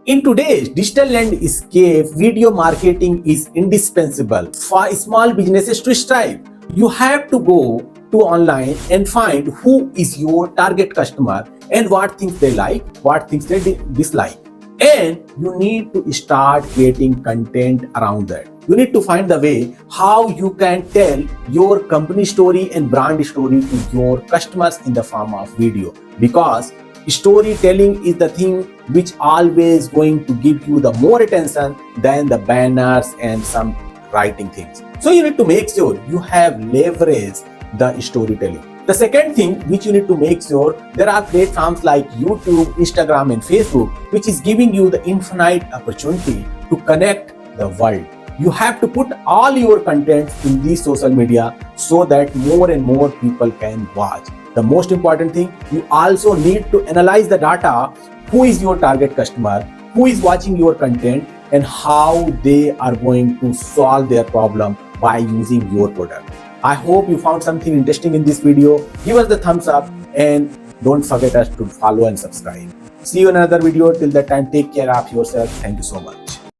In today's digital landscape, video marketing is indispensable for small businesses to strive. You have to go to online and find who is your target customer and what things they like, what things they dislike. And you need to start creating content around that. You need to find the way how you can tell your company story and brand story to your customers in the form of video, because storytelling is the thing which always going to give you the more attention than the banners and some writing things. So you need to make sure you have leveraged the storytelling. The second thing which you need to make sure, there are platforms like YouTube, Instagram and Facebook which is giving you the infinite opportunity to connect the world. You have to put all your content in these social media so that more and more people can watch. The most important thing, you also need to analyze the data, who is your target customer, who is watching your content and how they are going to solve their problem by using your product. I hope you found something interesting in this video. Give us the thumbs up and don't forget us to follow and subscribe. See you in another video. Till that time, take care of yourself. Thank you so much.